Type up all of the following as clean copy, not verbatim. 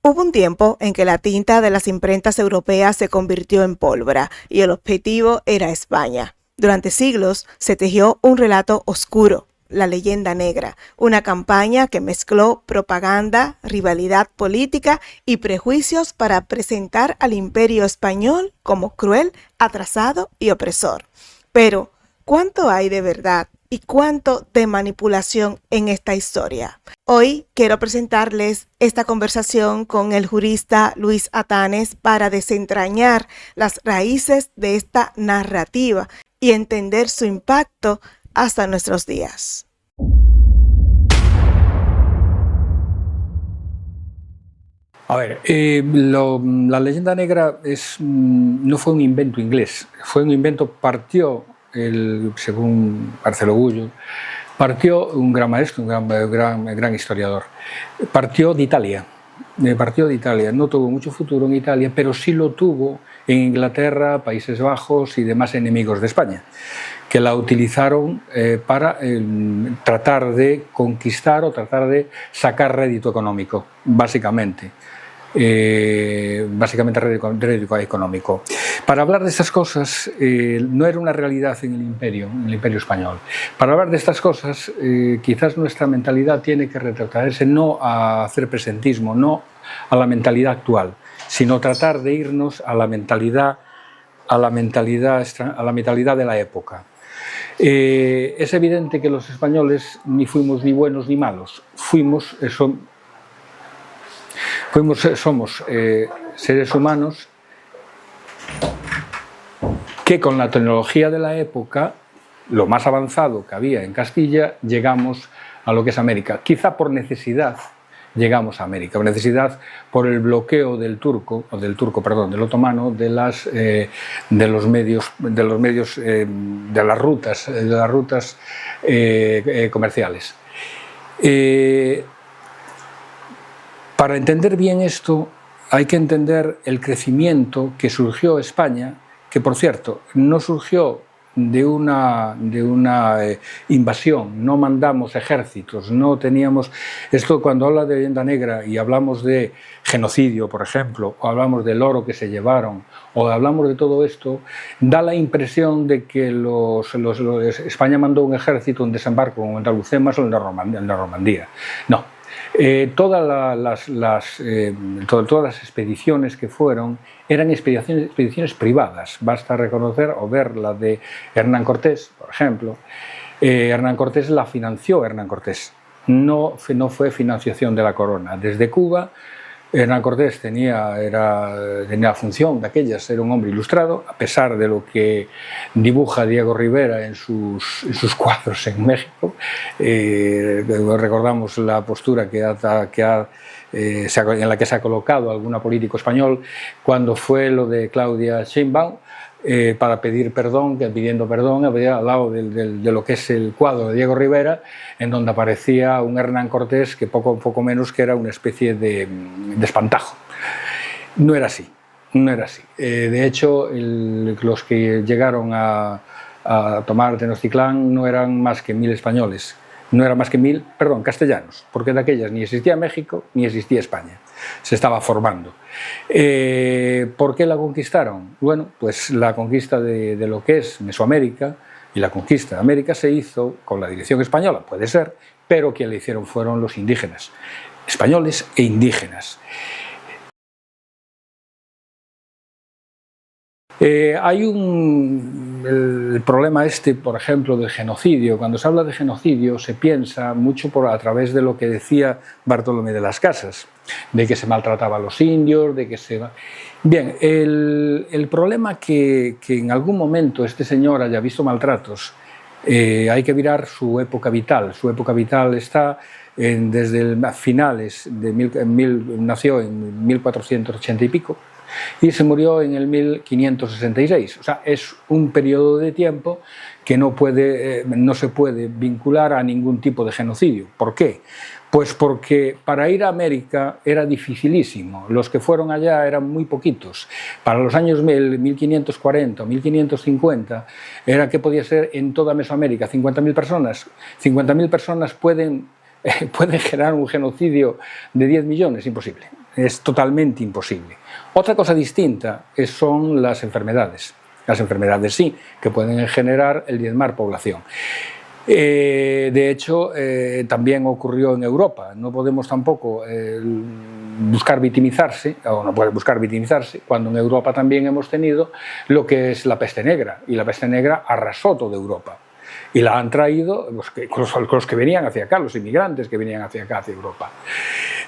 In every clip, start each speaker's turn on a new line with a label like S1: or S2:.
S1: Hubo un tiempo en que la tinta de las imprentas europeas se convirtió en pólvora y el objetivo era España. Durante siglos se tejió un relato oscuro, la leyenda negra, una campaña que mezcló propaganda, rivalidad política y prejuicios para presentar al imperio español como cruel, atrasado y opresor. Pero, ¿cuánto hay de verdad y cuánto de manipulación en esta historia? Hoy quiero presentarles esta conversación con el jurista Luis Atanes para desentrañar las raíces de esta narrativa y entender su impacto hasta nuestros días.
S2: A ver, la leyenda negra no fue un invento inglés, fue un invento, según Marcelo Gullo, partió un gran maestro, un gran historiador, partió de Italia, no tuvo mucho futuro en Italia, pero sí lo tuvo en Inglaterra, Países Bajos y demás enemigos de España, que la utilizaron para tratar de conquistar o tratar de sacar rédito económico, básicamente rédito económico. Para hablar de estas cosas, no era una realidad en el imperio español. Para hablar de estas cosas, quizás nuestra mentalidad tiene que retrotraerse no a hacer presentismo, no a la mentalidad actual, sino tratar de irnos a la mentalidad de la época. Es evidente que los españoles ni fuimos ni buenos ni malos, somos seres humanos que con la tecnología de la época, lo más avanzado que había en Castilla, llegamos a lo que es América. Quizá por necesidad llegamos a América, por necesidad, por el bloqueo del otomano, de las rutas comerciales. Para entender bien esto, hay que entender el crecimiento que surgió España, que por cierto, no surgió de una invasión, no mandamos ejércitos, no teníamos... Esto cuando habla de leyenda negra y hablamos de genocidio, por ejemplo, o hablamos del oro que se llevaron, o hablamos de todo esto, da la impresión de que España mandó un ejército, un desembarco en Alhucemas o en la Normandía. No. Todas las expediciones que fueron eran expediciones privadas. Basta reconocer o ver la de Hernán Cortés, por ejemplo. Hernán Cortés la financió Hernán Cortés, no fue financiación de la corona. Desde Cuba, Hernán Cortés tenía la función de aquellas, ser un hombre ilustrado, a pesar de lo que dibuja Diego Rivera en sus cuadros en México. Recordamos la postura en la que se ha colocado algún político español cuando fue lo de Claudia Sheinbaum, para pidiendo perdón, al lado de lo que es el cuadro de Diego Rivera, en donde aparecía un Hernán Cortés que poco menos que era una especie de espantajo. No era así. De hecho, los que llegaron a tomar Tenochtitlán no eran más que 1000 españoles. No eran más que 1000, castellanos, porque de aquellas ni existía México ni existía España. Se estaba formando. ¿Por qué la conquistaron? Bueno, pues la conquista de lo que es Mesoamérica y la conquista de América se hizo con la dirección española, puede ser, pero quien la hicieron fueron los indígenas, españoles e indígenas. Hay el problema por ejemplo, del genocidio. Cuando se habla de genocidio se piensa mucho a través de lo que decía Bartolomé de las Casas, de que se maltrataba a los indios, de que se... Bien, el problema que en algún momento este señor haya visto maltratos, hay que mirar su época vital. Su época vital está desde finales nació en 1480 y pico, y se murió en el 1566. O sea, es un periodo de tiempo que no se puede vincular a ningún tipo de genocidio. ¿Por qué? Pues porque para ir a América era dificilísimo. Los que fueron allá eran muy poquitos. Para los años 1540 o 1550, ¿qué podía ser en toda Mesoamérica? 50.000 personas. 50.000 personas pueden pueden generar un genocidio de 10 millones, imposible, es totalmente imposible. Otra cosa distinta son las enfermedades. Las enfermedades sí, que pueden generar el diezmar población. De hecho, también ocurrió en Europa. No podemos tampoco buscar victimizarse, o no puede buscar victimizarse, cuando en Europa también hemos tenido lo que es la peste negra, y la peste negra arrasó toda Europa. Y la han traído los que venían hacia acá, los inmigrantes que venían hacia acá, hacia Europa.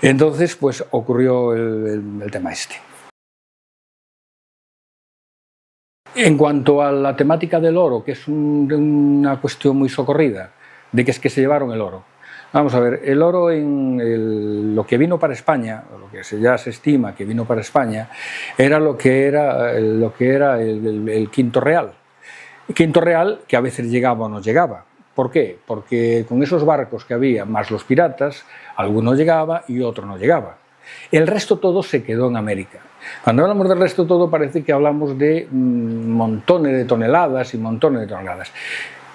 S2: Entonces, pues ocurrió el tema este. En cuanto a la temática del oro, que es una cuestión muy socorrida, de que es que se llevaron el oro. Vamos a ver, el oro lo que vino para España, o lo que ya se estima que vino para España, era lo que era el quinto real. Quinto real que a veces llegaba o no llegaba. ¿Por qué? Porque con esos barcos que había, más los piratas, alguno llegaba y otro no llegaba. El resto todo se quedó en América. Cuando hablamos del resto todo parece que hablamos de montones de toneladas y montones de toneladas.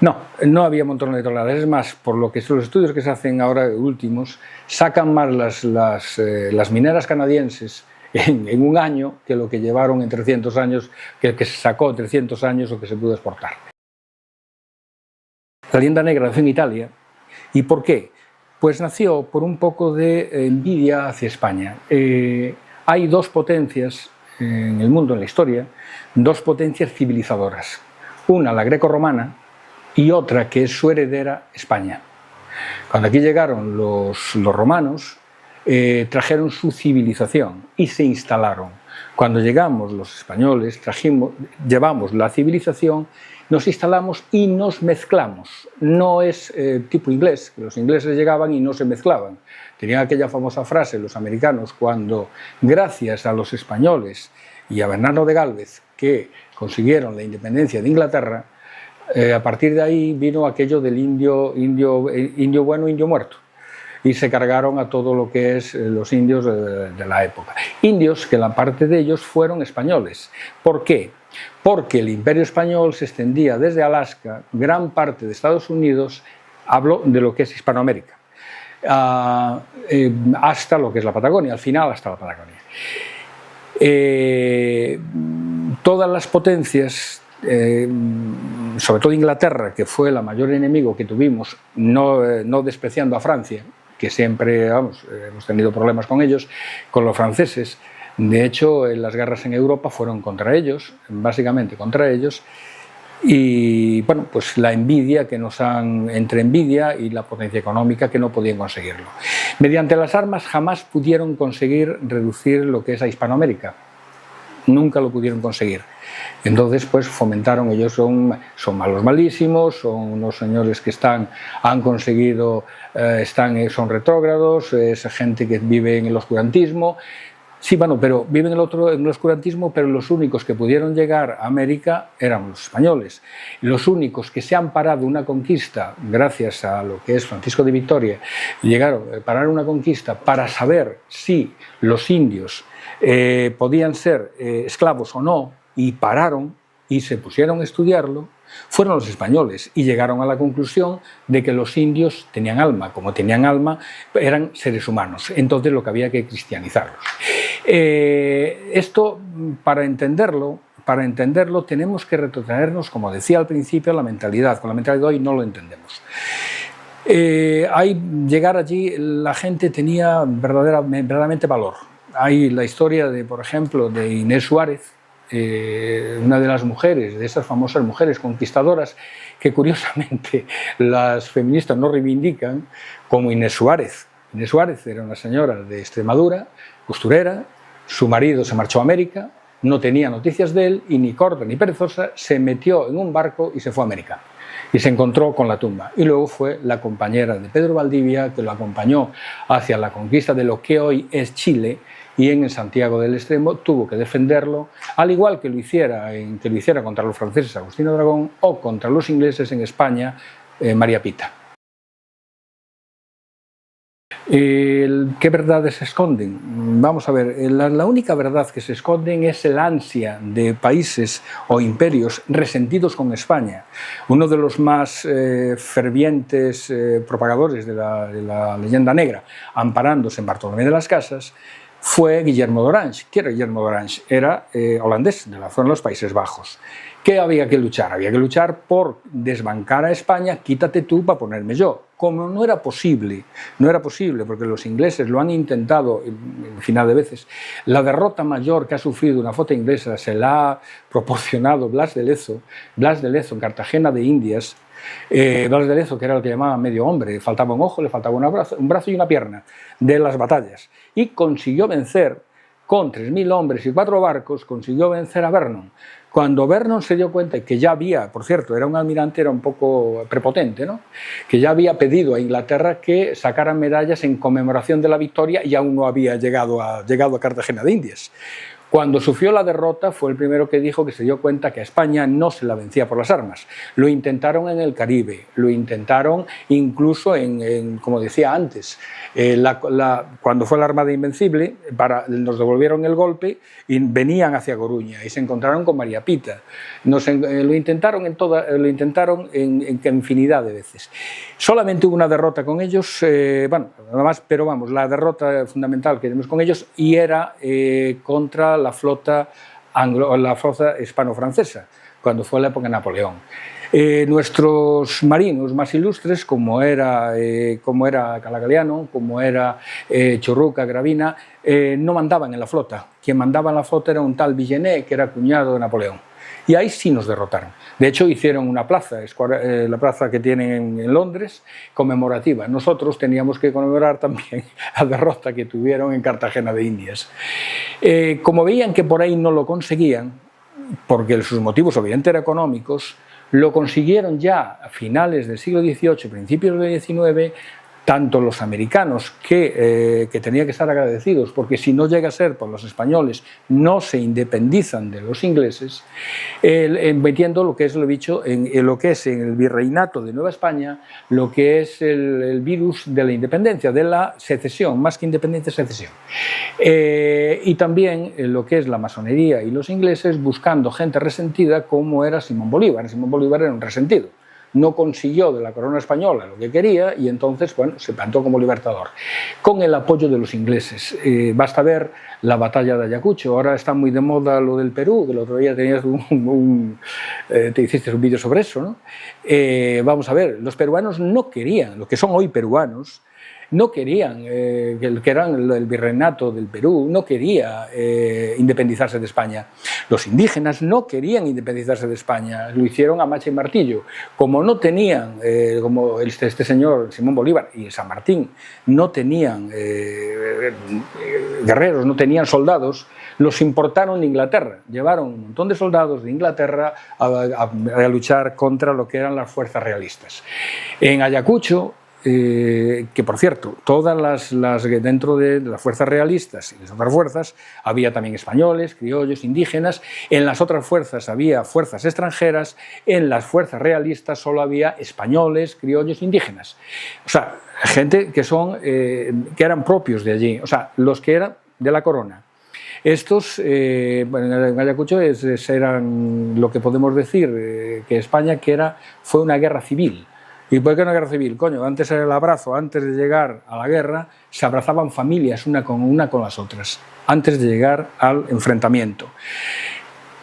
S2: No, no había montones de toneladas. Es más, por lo que son los estudios que se hacen ahora últimos, sacan más las mineras canadienses en un año que lo que llevaron en 300 años, que se sacó en 300 años o que se pudo exportar. La leyenda negra nació en Italia. ¿Y por qué? Pues nació por un poco de envidia hacia España. Hay dos potencias en el mundo, en la historia, dos potencias civilizadoras. Una, la greco-romana, y otra, que es su heredera, España. Cuando aquí llegaron los romanos, trajeron su civilización y se instalaron. Cuando llegamos los españoles, llevamos la civilización, nos instalamos y nos mezclamos. No es tipo inglés, que los ingleses llegaban y no se mezclaban. Tenían aquella famosa frase los americanos cuando, gracias a los españoles y a Bernardo de Gálvez, que consiguieron la independencia de Inglaterra, a partir de ahí vino aquello del indio bueno, indio muerto. Y se cargaron a todo lo que es los indios de la época. Indios que la parte de ellos fueron españoles. ¿Por qué? Porque el Imperio Español se extendía desde Alaska, gran parte de Estados Unidos, hablo de lo que es Hispanoamérica, hasta lo que es la Patagonia, al final hasta la Patagonia. Todas las potencias, sobre todo Inglaterra, que fue el mayor enemigo que tuvimos, no despreciando a Francia, que siempre hemos tenido problemas con ellos, con los franceses. De hecho, las guerras en Europa fueron contra ellos, básicamente contra ellos, y bueno, pues la envidia que nos han, entre envidia y la potencia económica, que no podían conseguirlo. Mediante las armas jamás pudieron conseguir reducir lo que es a Hispanoamérica. Nunca lo pudieron conseguir. Entonces, pues fomentaron, ellos son malos malísimos, son unos señores que han conseguido, son retrógrados, es gente que vive en el oscurantismo. Sí, bueno, pero viven en el oscurantismo, pero los únicos que pudieron llegar a América eran los españoles. Los únicos que se han parado una conquista, gracias a lo que es Francisco de Vitoria, llegaron a parar una conquista para saber si los indios podían ser esclavos o no, y pararon y se pusieron a estudiarlo, fueron los españoles y llegaron a la conclusión de que los indios tenían alma. Como tenían alma, eran seres humanos. Entonces lo que había que cristianizarlos. Esto, para entenderlo, tenemos que retrotraernos, como decía al principio, a la mentalidad. Con la mentalidad de hoy no lo entendemos. Llegar allí, la gente tenía verdaderamente valor. Hay la historia de, por ejemplo, de Inés Suárez, una de las mujeres, de esas famosas mujeres conquistadoras que curiosamente las feministas no reivindican, como Inés Suárez. Inés Suárez era una señora de Extremadura, costurera, su marido se marchó a América, no tenía noticias de él y ni corta ni perezosa se metió en un barco y se fue a América. Y se encontró con la tumba. Y luego fue la compañera de Pedro Valdivia que lo acompañó hacia la conquista de lo que hoy es Chile, y en Santiago del Extremo tuvo que defenderlo, al igual que lo hiciera contra los franceses Agustín Dragón o contra los ingleses en España María Pita. ¿Qué verdades se esconden? Vamos a ver, la única verdad que se esconden es el ansia de países o imperios resentidos con España. Uno de los más fervientes propagadores de la leyenda negra, amparándose en Bartolomé de las Casas, fue Guillermo d'Orange. ¿Quién era Guillermo d'Orange? Era holandés, de la zona de los Países Bajos. ¿Qué había que luchar? Había que luchar por desbancar a España, quítate tú para ponerme yo. Como no era posible, porque los ingleses lo han intentado infinidad de veces. La derrota mayor que ha sufrido una flota inglesa se la ha proporcionado Blas de Lezo en Cartagena de Indias. Blas de Lezo, que era el que llamaba medio hombre, un ojo, le faltaba un brazo y una pierna de las batallas. Y consiguió vencer, con 3.000 hombres y 4 barcos, consiguió vencer a Vernon. Cuando Vernon se dio cuenta que ya había, por cierto, era un almirante, era un poco prepotente, ¿no?, que ya había pedido a Inglaterra que sacaran medallas en conmemoración de la victoria y aún no había llegado a Cartagena de Indias. Cuando sufrió la derrota fue el primero que dijo que se dio cuenta que a España no se la vencía por las armas. Lo intentaron en el Caribe, lo intentaron incluso como decía antes, cuando fue la Armada Invencible, nos devolvieron el golpe y venían hacia Coruña y se encontraron con María Pita. Lo intentaron en infinidad de veces. Solamente hubo una derrota con ellos, pero vamos, la derrota fundamental que tenemos con ellos y era contra la flota hispano-francesa, cuando fue la época de Napoleón. Nuestros marinos más ilustres, como era Calagaliano, como era Churruca, Gravina, no mandaban en la flota. Quien mandaba en la flota era un tal Villeneuve, que era cuñado de Napoleón. Y ahí sí nos derrotaron. De hecho, hicieron una plaza, la plaza que tienen en Londres, conmemorativa. Nosotros teníamos que conmemorar también la derrota que tuvieron en Cartagena de Indias. Como veían que por ahí no lo conseguían, porque sus motivos obviamente eran económicos, lo consiguieron ya a finales del siglo XVIII, principios del XIX, tanto los americanos, que tenían que estar agradecidos, porque si no llega a ser por los españoles, no se independizan de los ingleses, metiendo lo que es, lo dicho, en lo que es en el virreinato de Nueva España, lo que es el virus de la independencia, de la secesión, más que independencia, secesión. Y también lo que es la masonería y los ingleses buscando gente resentida como era Simón Bolívar. Simón Bolívar era un resentido. No consiguió de la corona española lo que quería y entonces, bueno, se plantó como libertador, con el apoyo de los ingleses. Basta ver la batalla de Ayacucho. Ahora está muy de moda lo del Perú, que el otro día tenías te hiciste un vídeo sobre eso, ¿no? Vamos a ver, los peruanos no querían, lo que son hoy peruanos, no querían, que eran el virreinato del Perú, no quería independizarse de España. Los indígenas no querían independizarse de España, lo hicieron a macha y martillo. Como no tenían, como este señor Simón Bolívar y San Martín, no tenían guerreros, no tenían soldados, los importaron de Inglaterra. Llevaron un montón de soldados de Inglaterra a luchar contra lo que eran las fuerzas realistas. En Ayacucho, que por cierto, todas dentro de las fuerzas realistas y las otras fuerzas había también españoles, criollos, indígenas. En las otras fuerzas había fuerzas extranjeras. En las fuerzas realistas solo había españoles, criollos, indígenas. O sea, gente que eran propios de allí, o sea, los que eran de la corona. Estos, en Ayacucho eran lo que podemos decir que España fue una guerra civil. ¿Y por qué una guerra civil? Coño, antes era el abrazo, antes de llegar a la guerra, se abrazaban familias una con las otras, antes de llegar al enfrentamiento.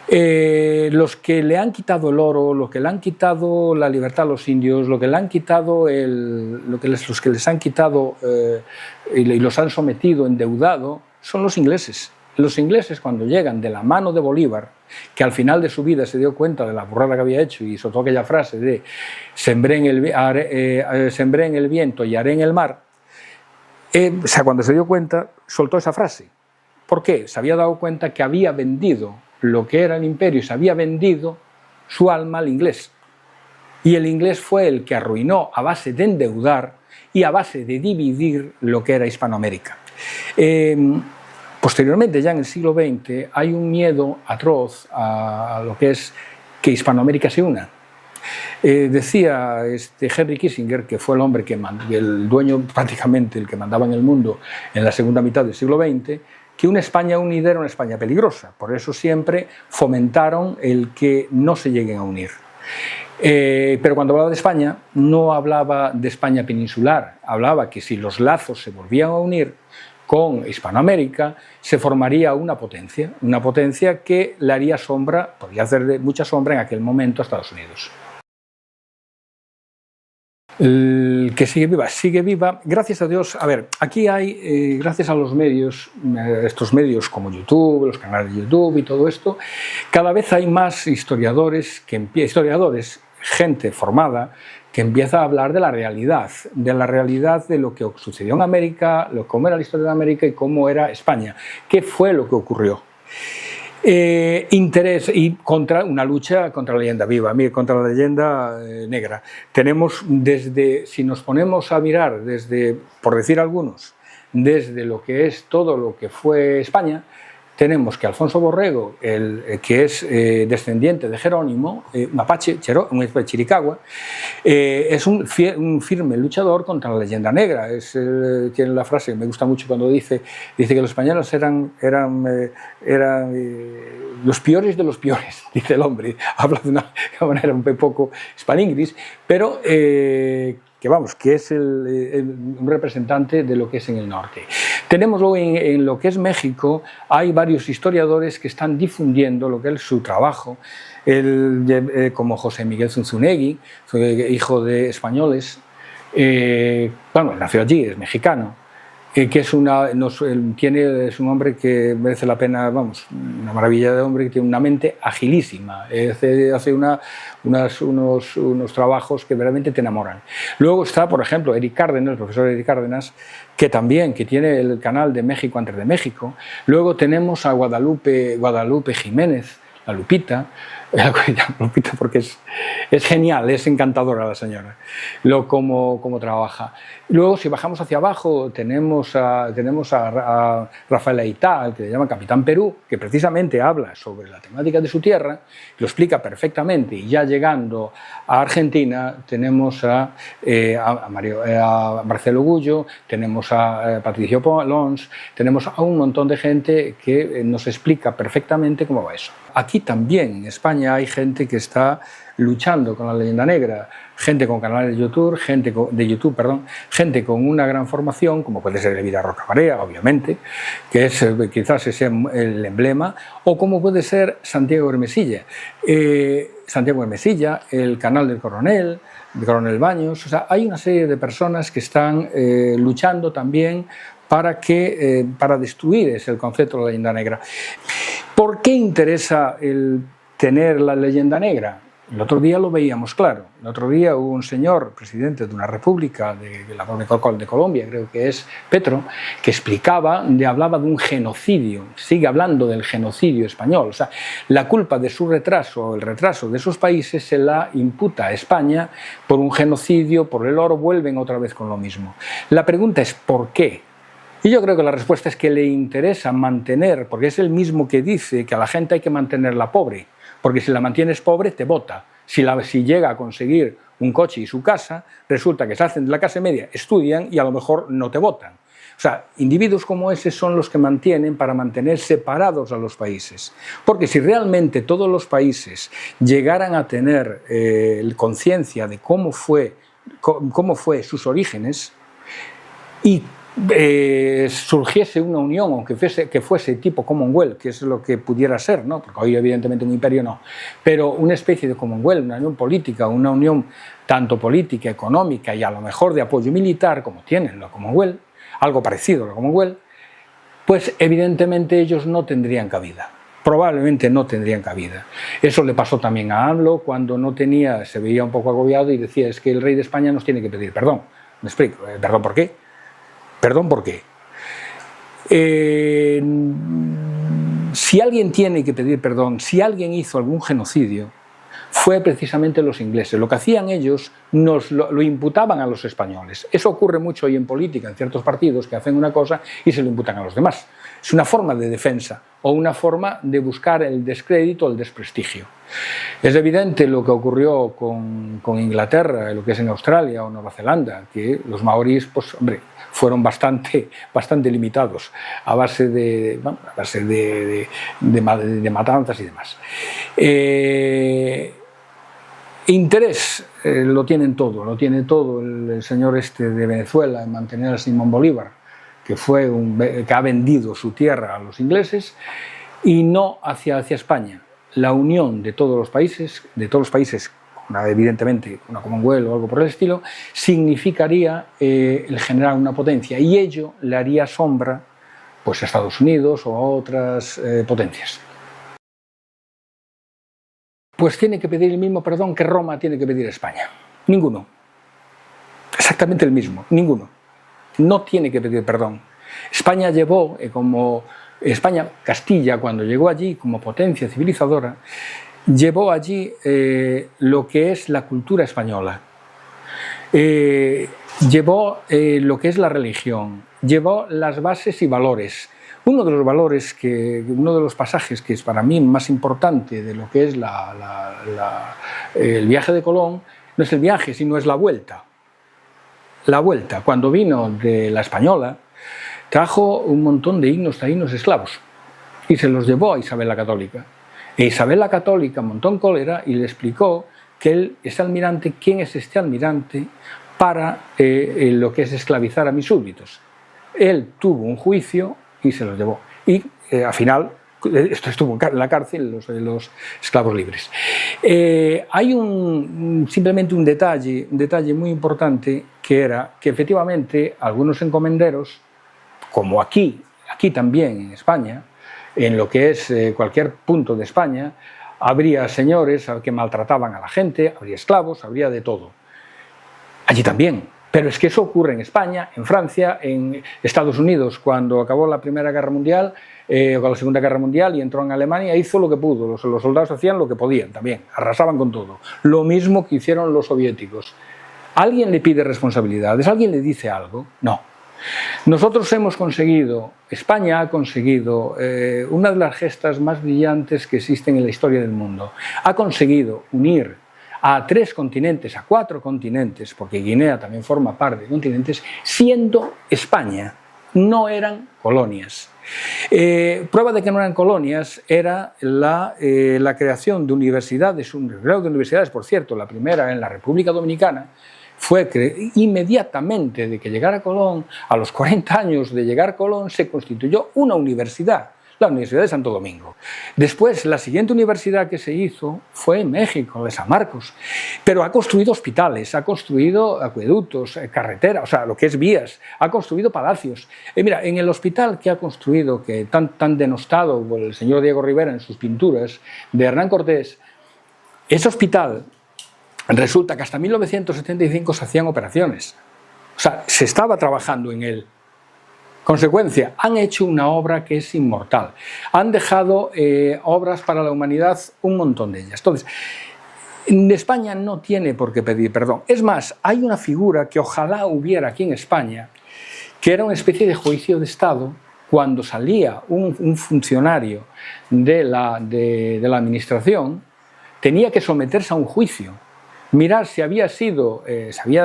S2: Los que le han quitado el oro, los que le han quitado la libertad a los indios, los que les han quitado y los han sometido, endeudado, son los ingleses. Los ingleses, cuando llegan de la mano de Bolívar, que al final de su vida se dio cuenta de la burrada que había hecho y soltó aquella frase de sembré en el viento y haré en el mar, cuando se dio cuenta, soltó esa frase. ¿Por qué? Se había dado cuenta que había vendido lo que era el imperio y se había vendido su alma al inglés. Y el inglés fue el que arruinó a base de endeudar y a base de dividir lo que era Hispanoamérica. Posteriormente, ya en el siglo XX, hay un miedo atroz a lo que es que Hispanoamérica se una. Decía Henry Kissinger, que fue el hombre el dueño prácticamente, el que mandaba en el mundo en la segunda mitad del siglo XX, que una España unida era una España peligrosa. Por eso siempre fomentaron el que no se lleguen a unir. Pero cuando hablaba de España, no hablaba de España peninsular, hablaba que si los lazos se volvían a unir con Hispanoamérica, se formaría una potencia que le haría sombra, podría hacer mucha sombra en aquel momento a Estados Unidos. El que sigue viva, gracias a Dios. A ver, aquí hay, gracias a los medios, estos medios como YouTube, los canales de YouTube y todo esto, cada vez hay más historiadores, gente formada, que empieza a hablar de la realidad de lo que sucedió en América, cómo era la historia de América y cómo era España, qué fue lo que ocurrió. Interés y contra una lucha contra la leyenda viva, contra la leyenda negra. Tenemos si nos ponemos a mirar por decir algunos, desde lo que es todo lo que fue España, tenemos que Alfonso Borrego, que es descendiente de Jerónimo, mapache, chiricahua, es un firme luchador contra la leyenda negra. Tiene la frase que me gusta mucho cuando dice que los españoles eran los peores de los peores, dice el hombre. Habla de una manera un poco spaninglis, pero que es un representante de lo que es en el norte. Tenemos luego en lo que es México, hay varios historiadores que están difundiendo lo que es su trabajo, como José Miguel Zunzunegui, hijo de españoles, nació allí, es mexicano, que es un hombre que merece la pena, una maravilla de hombre, que tiene una mente agilísima, hace unos trabajos que realmente te enamoran. Luego está, por ejemplo, Eric Cárdenas, el profesor Eric Cárdenas, que tiene el canal de México antes de México. Luego tenemos a Guadalupe Jiménez, la Lupita, porque es genial, es encantadora la señora, cómo trabaja. Luego, si bajamos hacia abajo, tenemos a Rafael Aitá, que le llama Capitán Perú, que precisamente habla sobre la temática de su tierra, lo explica perfectamente, y ya llegando a Argentina tenemos a Marcelo Gullo, tenemos a Patricio Pons, tenemos a un montón de gente que nos explica perfectamente cómo va eso. Aquí también, en España, hay gente que está luchando con la leyenda negra, gente con canales de YouTube, gente con una gran formación, como puede ser Elvira Rocamarea, obviamente, que es quizás ese el emblema, o como puede ser Santiago Hermesilla. Santiago Hermesilla, el canal del Coronel Baños, o sea, hay una serie de personas que están luchando también para destruir el concepto de la leyenda negra. ¿Por qué interesa el tener la leyenda negra? El otro día lo veíamos claro. El otro día hubo un señor, presidente de una república de Colombia, creo que es Petro, que hablaba de un genocidio, sigue hablando del genocidio español. O sea, la culpa de su retraso o el retraso de esos países se la imputa a España por un genocidio, por el oro, vuelven otra vez con lo mismo. La pregunta es ¿por qué? Y yo creo que la respuesta es que le interesa mantener, porque es el mismo que dice que a la gente hay que mantenerla pobre, porque si la mantienes pobre te vota. Si llega a conseguir un coche y su casa, resulta que se hacen de la clase media, estudian y a lo mejor no te votan. O sea, individuos como ese son los que mantienen para mantener separados a los países. Porque si realmente todos los países llegaran a tener conciencia de cómo fue sus orígenes y surgiese una unión, aunque fuese tipo Commonwealth, que es lo que pudiera ser, ¿no? Porque hoy evidentemente un imperio no, pero una especie de Commonwealth, una unión política, una unión tanto política, económica y a lo mejor de apoyo militar, como tienen la Commonwealth, algo parecido a la Commonwealth, pues evidentemente ellos no tendrían cabida. Probablemente no tendrían cabida. Eso le pasó también a AMLO cuando se veía un poco agobiado y decía, es que el rey de España nos tiene que pedir perdón. Me explico, ¿perdón por qué? ¿Perdón por qué? Si alguien tiene que pedir perdón, si alguien hizo algún genocidio, fue precisamente los ingleses. Lo que hacían ellos lo imputaban a los españoles. Eso ocurre mucho hoy en política, en ciertos partidos que hacen una cosa y se lo imputan a los demás. Es una forma de defensa o una forma de buscar el descrédito o el desprestigio. Es evidente lo que ocurrió con Inglaterra, lo que es en Australia o Nueva Zelanda, que los maoríes, pues, hombre, fueron bastante limitados a base de matanzas y demás. Interés lo tiene todo el señor este de Venezuela en mantener a Simón Bolívar, que ha vendido su tierra a los ingleses, y no hacia España. La unión de todos los países, evidentemente una Commonwealth o algo por el estilo, significaría el generar una potencia, y ello le haría sombra, pues, a Estados Unidos o a otras potencias. Pues tiene que pedir el mismo perdón que Roma tiene que pedir a España. Ninguno. Exactamente el mismo. Ninguno. No tiene que pedir perdón. España Castilla, cuando llegó allí como potencia civilizadora, llevó allí lo que es la cultura española, llevó lo que es la religión, llevó las bases y valores. Uno de los pasajes que es para mí más importante de lo que es el viaje de Colón, no es el viaje, sino es la vuelta. La vuelta, cuando vino de la Española, trajo un montón de himnos taínos esclavos y se los llevó a Isabel la Católica. E Isabel la Católica montó en cólera y le explicó que quién es este almirante para lo que es esclavizar a mis súbditos. Él tuvo un juicio y se los llevó. Y al final, esto estuvo en la cárcel, los esclavos libres. Hay simplemente un detalle muy importante, que era que efectivamente algunos encomenderos, como aquí también en España, en lo que es cualquier punto de España, habría señores que maltrataban a la gente, habría esclavos, habría de todo. Allí también. Pero es que eso ocurre en España, en Francia, en Estados Unidos. Cuando acabó la Primera Guerra Mundial, o la Segunda Guerra Mundial, y entró en Alemania, hizo lo que pudo. Los soldados hacían lo que podían también, arrasaban con todo. Lo mismo que hicieron los soviéticos. ¿Alguien le pide responsabilidades? ¿Alguien le dice algo? No. Nosotros hemos conseguido, España ha conseguido una de las gestas más brillantes que existen en la historia del mundo. Ha conseguido unir a 3 continentes, a 4 continentes, porque Guinea también forma parte de continentes, siendo España. No eran colonias. Prueba de que no eran colonias era la creación de universidades, por cierto, la primera en la República Dominicana. Fue que inmediatamente de que llegara Colón, a los 40 años de llegar Colón, se constituyó una universidad, la Universidad de Santo Domingo. Después, la siguiente universidad que se hizo fue en México, de San Marcos, pero ha construido hospitales, ha construido acueductos, carreteras, o sea, lo que es vías, ha construido palacios. Mira, en el hospital que ha construido, que tan denostado por el señor Diego Rivera en sus pinturas, de Hernán Cortés, ese hospital, resulta que hasta 1975 se hacían operaciones. O sea, se estaba trabajando en él. Consecuencia, han hecho una obra que es inmortal. Han dejado obras para la humanidad, un montón de ellas. Entonces, España no tiene por qué pedir perdón. Es más, hay una figura que ojalá hubiera aquí en España, que era una especie de juicio de Estado. Cuando salía un funcionario de la administración, tenía que someterse a un juicio. Mirar si había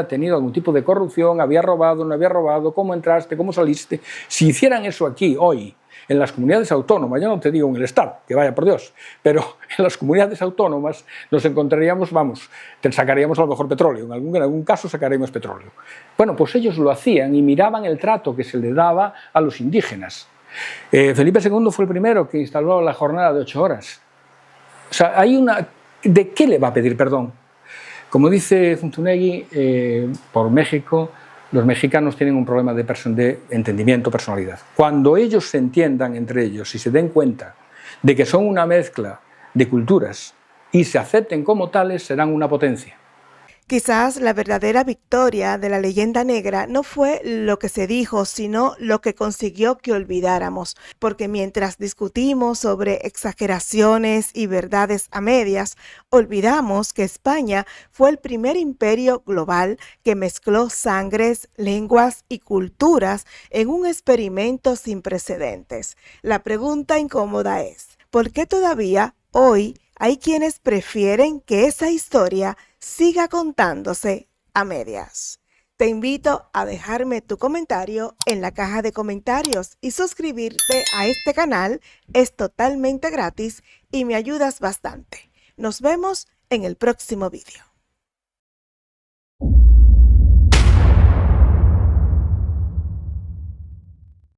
S2: tenido algún tipo de corrupción, había robado, no había robado, cómo entraste, cómo saliste. Si hicieran eso aquí, hoy, en las comunidades autónomas, ya no te digo en el Estado, que vaya por Dios, pero en las comunidades autónomas nos encontraríamos, sacaríamos a lo mejor petróleo, en algún caso sacaríamos petróleo. Bueno, pues ellos lo hacían y miraban el trato que se le daba a los indígenas. Felipe II fue el primero que instaló la jornada de 8 horas. O sea, ¿de qué le va a pedir perdón? Como dice Zunzunegui, por México, los mexicanos tienen un problema de entendimiento, personalidad. Cuando ellos se entiendan entre ellos y se den cuenta de que son una mezcla de culturas y se acepten como tales, serán una potencia.
S1: Quizás la verdadera victoria de la leyenda negra no fue lo que se dijo, sino lo que consiguió que olvidáramos, porque mientras discutimos sobre exageraciones y verdades a medias, olvidamos que España fue el primer imperio global que mezcló sangres, lenguas y culturas en un experimento sin precedentes. La pregunta incómoda es, ¿por qué todavía hoy Hay quienes prefieren que esa historia siga contándose a medias. Te invito a dejarme tu comentario en la caja de comentarios y suscribirte a este canal. Es totalmente gratis y me ayudas bastante. Nos vemos en el próximo vídeo.